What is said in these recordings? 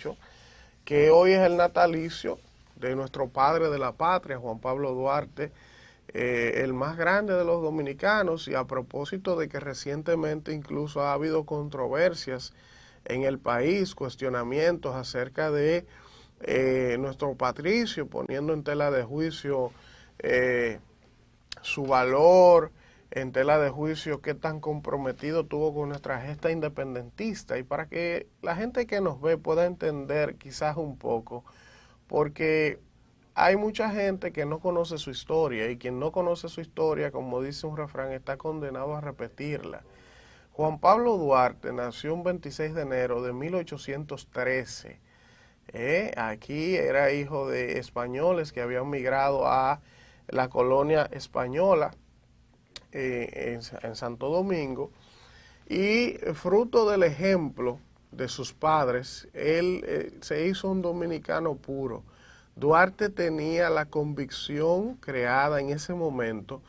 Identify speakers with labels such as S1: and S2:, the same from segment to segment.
S1: hecho que hoy es el natalicio de nuestro padre de la patria, Juan Pablo Duarte, el más grande de los dominicanos, y a propósito de que recientemente incluso ha habido controversias en el país, cuestionamientos acerca de nuestro patricio, poniendo en tela de juicio su valor, en tela de juicio qué tan comprometido tuvo con nuestra gesta independentista, y para que la gente que nos ve pueda entender quizás un poco, porque hay mucha gente que no conoce su historia, y quien no conoce su historia, como dice un refrán, está condenado a repetirla. Juan Pablo Duarte nació un 26 de enero de 1813. Aquí era hijo de españoles que habían migrado a la colonia española en Santo Domingo, y fruto del ejemplo de sus padres, él se hizo un dominicano puro. Duarte tenía la convicción creada en ese momento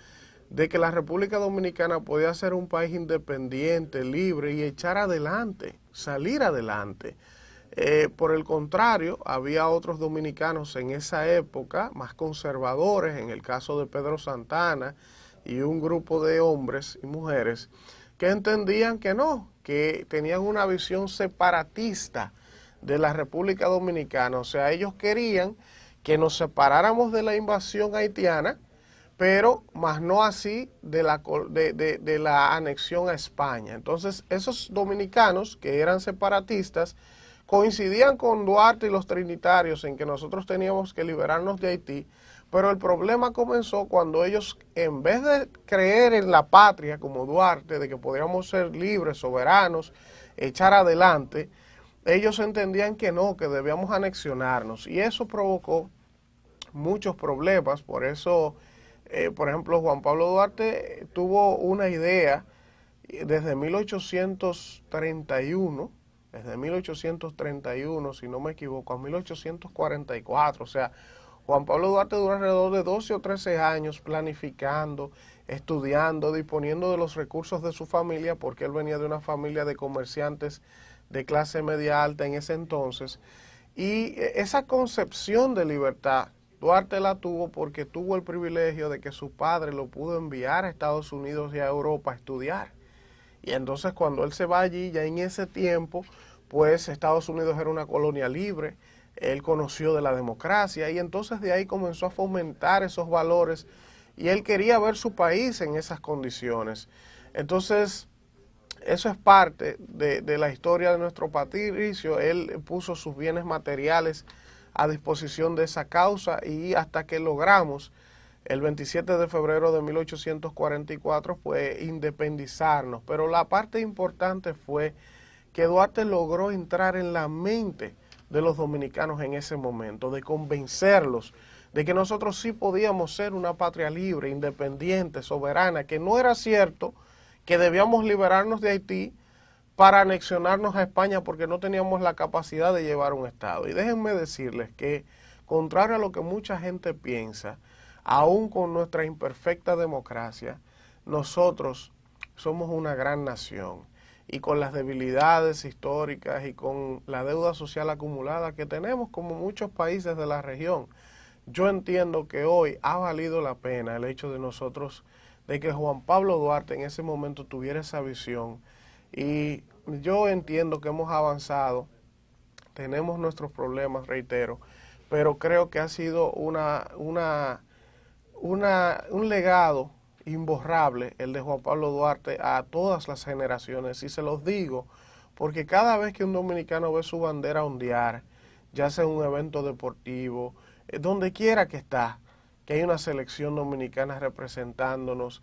S1: de que la República Dominicana podía ser un país independiente, libre y echar adelante, salir adelante. Por el contrario, había otros dominicanos en esa época más conservadores, en el caso de Pedro Santana y un grupo de hombres y mujeres que entendían que no, que tenían una visión separatista de la República Dominicana. O sea, ellos querían que nos separáramos de la invasión haitiana, pero más no así de la anexión a España. Entonces, esos dominicanos que eran separatistas coincidían con Duarte y los trinitarios en que nosotros teníamos que liberarnos de Haití, pero el problema comenzó cuando ellos, en vez de creer en la patria como Duarte, de que podríamos ser libres, soberanos, echar adelante, ellos entendían que no, que debíamos anexionarnos, y eso provocó muchos problemas. Por eso, por ejemplo, Juan Pablo Duarte tuvo una idea desde 1831, si no me equivoco, a 1844. O sea, Juan Pablo Duarte duró alrededor de 12 o 13 años planificando, estudiando, disponiendo de los recursos de su familia, porque él venía de una familia de comerciantes de clase media alta en ese entonces. Y esa concepción de libertad, Duarte la tuvo porque tuvo el privilegio de que su padre lo pudo enviar a Estados Unidos y a Europa a estudiar. Y entonces cuando él se va allí, ya en ese tiempo, pues Estados Unidos era una colonia libre, él conoció de la democracia, y entonces de ahí comenzó a fomentar esos valores, y él quería ver su país en esas condiciones. Entonces, eso es parte de la historia de nuestro patricio. Él puso sus bienes materiales a disposición de esa causa, y hasta que logramos el 27 de febrero de 1844 pues independizarnos. Pero la parte importante fue que Duarte logró entrar en la mente de los dominicanos en ese momento, de convencerlos de que nosotros sí podíamos ser una patria libre, independiente, soberana, que no era cierto que debíamos liberarnos de Haití para anexionarnos a España porque no teníamos la capacidad de llevar un Estado. Y déjenme decirles que, contrario a lo que mucha gente piensa, aún con nuestra imperfecta democracia, nosotros somos una gran nación, y con las debilidades históricas y con la deuda social acumulada que tenemos como muchos países de la región, yo entiendo que hoy ha valido la pena el hecho de nosotros, de que Juan Pablo Duarte en ese momento tuviera esa visión. Y yo entiendo que hemos avanzado, tenemos nuestros problemas, reitero, pero creo que ha sido un legado imborrable el de Juan Pablo Duarte a todas las generaciones. Y se los digo porque cada vez que un dominicano ve su bandera ondear, ya sea en un evento deportivo, donde quiera que está, que hay una selección dominicana representándonos,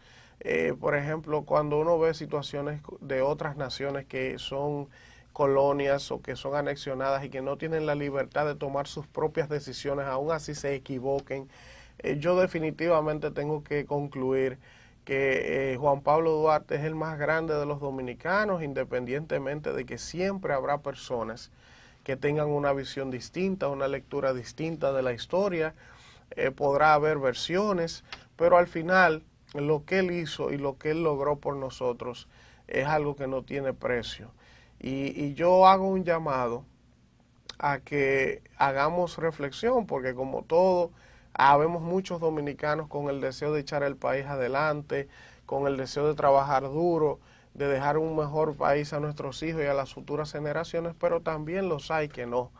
S1: por ejemplo, cuando uno ve situaciones de otras naciones que son colonias o que son anexionadas y que no tienen la libertad de tomar sus propias decisiones, aún así se equivoquen, yo definitivamente tengo que concluir que Juan Pablo Duarte es el más grande de los dominicanos, independientemente de que siempre habrá personas que tengan una visión distinta, una lectura distinta de la historia. Podrá haber versiones, pero al final lo que él hizo y lo que él logró por nosotros es algo que no tiene precio. Y yo hago un llamado a que hagamos reflexión, porque como todo, vemos muchos dominicanos con el deseo de echar el país adelante, con el deseo de trabajar duro, de dejar un mejor país a nuestros hijos y a las futuras generaciones, pero también los hay que no.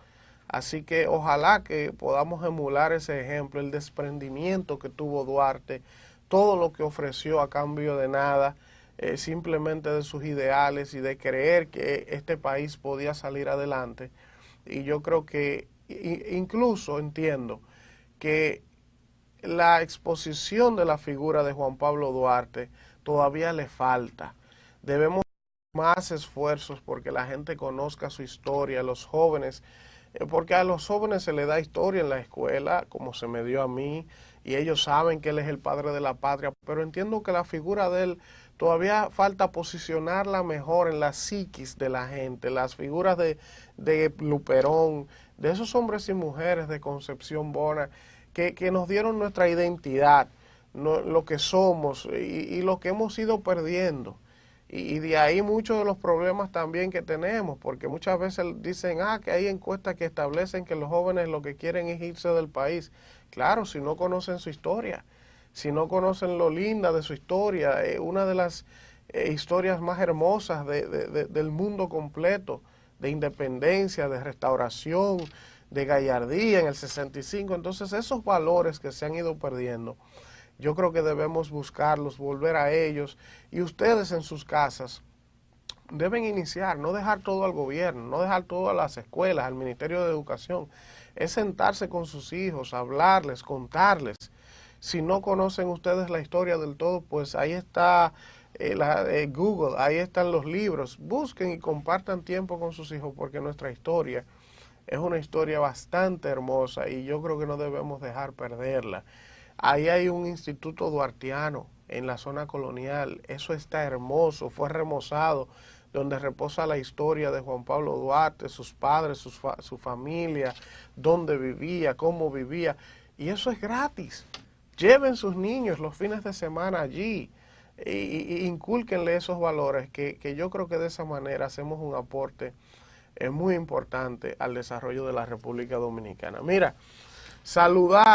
S1: Así que ojalá que podamos emular ese ejemplo, el desprendimiento que tuvo Duarte, todo lo que ofreció a cambio de nada, simplemente de sus ideales y de creer que este país podía salir adelante. Y yo creo que incluso entiendo que la exposición de la figura de Juan Pablo Duarte todavía le falta. Debemos hacer más esfuerzos porque la gente conozca su historia, los jóvenes, porque a los jóvenes se les da historia en la escuela, como se me dio a mí, y ellos saben que él es el padre de la patria, pero entiendo que la figura de él todavía falta posicionarla mejor en la psiquis de la gente, las figuras de Luperón, de esos hombres y mujeres de Concepción Bona, que nos dieron nuestra identidad, no, lo que somos y lo que hemos ido perdiendo. Y de ahí muchos de los problemas también que tenemos, porque muchas veces dicen, que hay encuestas que establecen que los jóvenes lo que quieren es irse del país. Claro, si no conocen su historia, si no conocen lo linda de su historia, una de las historias más hermosas del mundo completo, de independencia, de restauración, de gallardía en el 65. Entonces esos valores que se han ido perdiendo, yo creo que debemos buscarlos, volver a ellos, y ustedes en sus casas deben iniciar, no dejar todo al gobierno, no dejar todo a las escuelas, al Ministerio de Educación, es sentarse con sus hijos, hablarles, contarles. Si no conocen ustedes la historia del todo, pues ahí está Google, ahí están los libros, busquen y compartan tiempo con sus hijos, porque nuestra historia es una historia bastante hermosa y yo creo que no debemos dejar perderla. Ahí hay un instituto duartiano en la zona colonial, eso está hermoso, fue remozado, donde reposa la historia de Juan Pablo Duarte, sus padres, su familia, dónde vivía, cómo vivía, y eso es gratis. Lleven sus niños los fines de semana allí y incúlquenle esos valores que yo creo que de esa manera hacemos un aporte muy importante al desarrollo de la República Dominicana. Mira, saludar